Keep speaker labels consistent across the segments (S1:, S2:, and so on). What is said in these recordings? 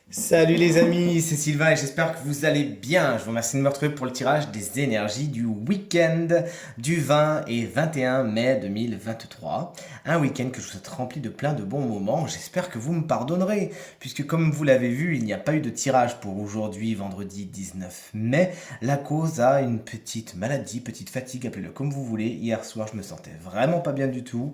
S1: Salut les amis, c'est Sylvain et j'espère que vous allez bien. Je vous remercie de me retrouver pour le tirage des énergies du week-end du 20 et 21 mai 2023. Un week-end que je vous souhaite rempli de plein de bons moments. J'espère que vous me pardonnerez, puisque comme vous l'avez vu, il n'y a pas eu de tirage pour aujourd'hui, vendredi 19 mai. La cause a une petite maladie, petite fatigue, appelez-le comme vous voulez. Hier soir, je me sentais vraiment pas bien du tout.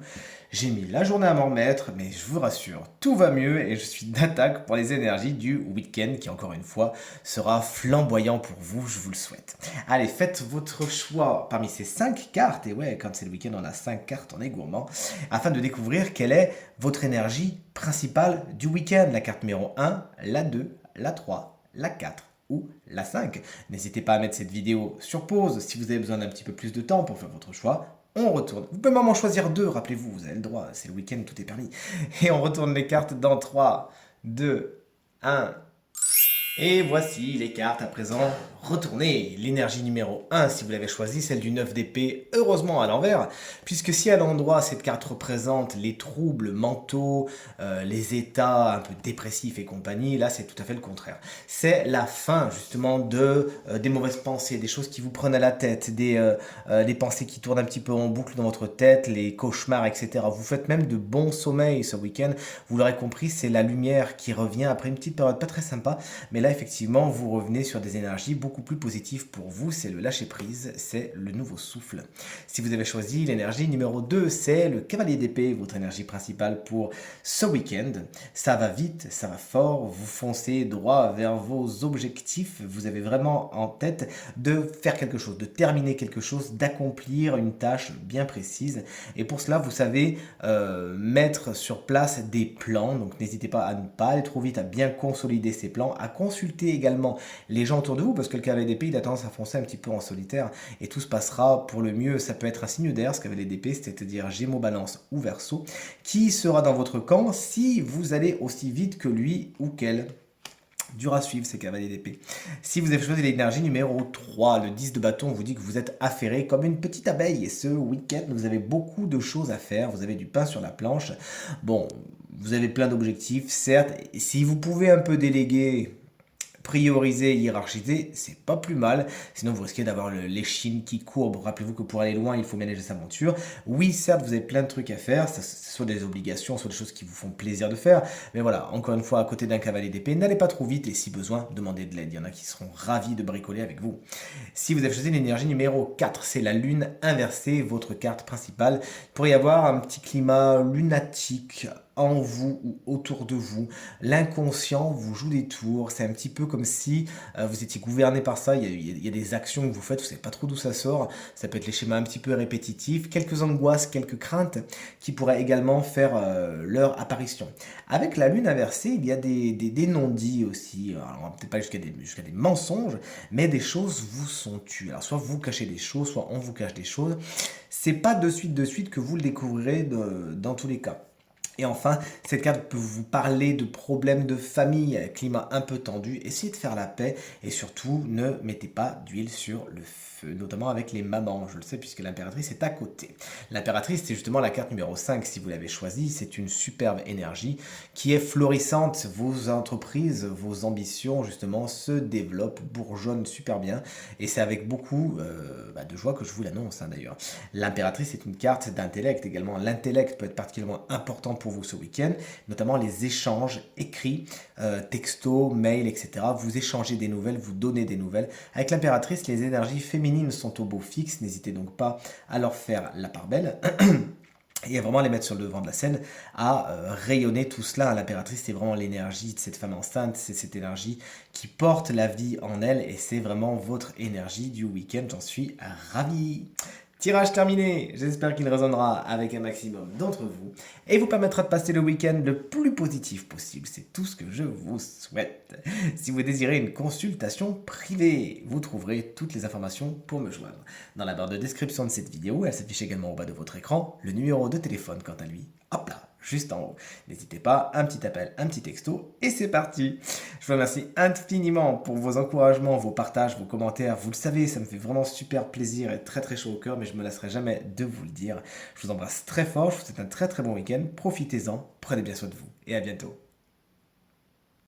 S1: J'ai mis la journée à m'en remettre, mais je vous rassure, tout va mieux et je suis d'attaque pour les énergies du week-end qui, encore une fois, sera flamboyant pour vous, je vous le souhaite. Allez, faites votre choix parmi ces 5 cartes, et ouais, quand c'est le week-end, on a 5 cartes, on est gourmand, afin de découvrir quelle est votre énergie principale du week-end. La carte numéro 1, la 2, la 3, la 4 ou la 5. N'hésitez pas à mettre cette vidéo sur pause si vous avez besoin d'un petit peu plus de temps pour faire votre choix. On retourne. Vous pouvez même en choisir deux, rappelez-vous, vous avez le droit, c'est le week-end, tout est permis. Et on retourne les cartes dans 3, 2, 1. Et voici les cartes à présent retournées. L'énergie numéro 1, si vous l'avez choisie, celle du 9 d'épée, heureusement à l'envers, puisque si à l'endroit cette carte représente les troubles mentaux, les états un peu dépressifs et compagnie, là c'est tout à fait le contraire. C'est la fin justement des mauvaises pensées, des choses qui vous prennent à la tête, des pensées qui tournent un petit peu en boucle dans votre tête, les cauchemars, etc. Vous faites même de bons sommeils ce week-end, vous l'aurez compris, c'est la lumière qui revient après une petite période pas très sympa, mais là, effectivement, vous revenez sur des énergies beaucoup plus positives pour vous. C'est le lâcher-prise, c'est le nouveau souffle. Si vous avez choisi l'énergie numéro 2, c'est le cavalier d'épée, votre énergie principale pour ce week-end. Ça va vite, ça va fort, vous foncez droit vers vos objectifs. Vous avez vraiment en tête de faire quelque chose, de terminer quelque chose, d'accomplir une tâche bien précise. Et pour cela, vous savez mettre sur place des plans. Donc n'hésitez pas à ne pas aller trop vite, à bien consolider ces plans, à consultez également les gens autour de vous, parce que le cavalier d'épée, il a tendance à foncer un petit peu en solitaire, et tout se passera pour le mieux. Ça peut être un signe d'air, ce cavalier d'épée, c'est-à-dire Gémeaux, Balance ou Verseau, qui sera dans votre camp si vous allez aussi vite que lui ou qu'elle. Dur à suivre ces cavaliers d'épée. Si vous avez choisi l'énergie numéro 3, le 10 de bâton vous dit que vous êtes affairé comme une petite abeille. Et ce week-end, vous avez beaucoup de choses à faire. Vous avez du pain sur la planche. Bon, vous avez plein d'objectifs, certes. Et si vous pouvez un peu déléguer, prioriser, hiérarchiser, c'est pas plus mal. Sinon, vous risquez d'avoir l'échine qui courbe. Rappelez-vous que pour aller loin, il faut ménager sa monture. Oui, certes, vous avez plein de trucs à faire. Ça, soit des obligations, soit des choses qui vous font plaisir de faire. Mais voilà, encore une fois, à côté d'un cavalier d'épée, n'allez pas trop vite et si besoin, demandez de l'aide. Il y en a qui seront ravis de bricoler avec vous. Si vous avez choisi l'énergie numéro 4, c'est la lune inversée, votre carte principale. Il pourrait y avoir un petit climat lunatique en vous ou autour de vous. L'inconscient vous joue des tours. C'est un petit peu comme si vous étiez gouverné par ça. Il y a des actions que vous faites, vous ne savez pas trop d'où ça sort. Ça peut être les schémas un petit peu répétitifs, quelques angoisses, quelques craintes qui pourraient également faire leur apparition. Avec la lune inversée, il y a des non-dits aussi. Alors, on va peut-être pas jusqu'à des mensonges, mais des choses vous sont tues. Alors soit vous cachez des choses, soit on vous cache des choses. C'est pas de suite que vous le découvrirez dans tous les cas. Et enfin, cette carte peut vous parler de problèmes de famille, climat un peu tendu. Essayez de faire la paix et surtout ne mettez pas d'huile sur le feu, notamment avec les mamans. Je le sais puisque l'impératrice est à côté. L'impératrice, c'est justement la carte numéro 5 si vous l'avez choisie. C'est une superbe énergie qui est florissante. Vos entreprises, vos ambitions justement se développent, bourgeonnent super bien. Et c'est avec beaucoup de joie que je vous l'annonce d'ailleurs. L'impératrice est une carte d'intellect également. L'intellect peut être particulièrement important pour vous ce week-end, notamment les échanges écrits, textos, mails, etc. Vous échangez des nouvelles, vous donnez des nouvelles. Avec l'impératrice, les énergies féminines sont au beau fixe, n'hésitez donc pas à leur faire la part belle. Et à vraiment les mettre sur le devant de la scène, à rayonner tout cela. L'impératrice, c'est vraiment l'énergie de cette femme enceinte, c'est cette énergie qui porte la vie en elle, et c'est vraiment votre énergie du week-end, j'en suis ravi. Tirage terminé, j'espère qu'il résonnera avec un maximum d'entre vous et vous permettra de passer le week-end le plus positif possible. C'est tout ce que je vous souhaite. Si vous désirez une consultation privée, vous trouverez toutes les informations pour me joindre. Dans la barre de description de cette vidéo, elle s'affiche également au bas de votre écran, le numéro de téléphone quant à lui. Hop là, juste en haut. N'hésitez pas, un petit appel, un petit texto, et c'est parti. Je vous remercie infiniment pour vos encouragements, vos partages, vos commentaires. Vous le savez, ça me fait vraiment super plaisir et très très chaud au cœur, mais je ne me lasserai jamais de vous le dire. Je vous embrasse très fort, je vous souhaite un très très bon week-end. Profitez-en, prenez bien soin de vous, et à bientôt.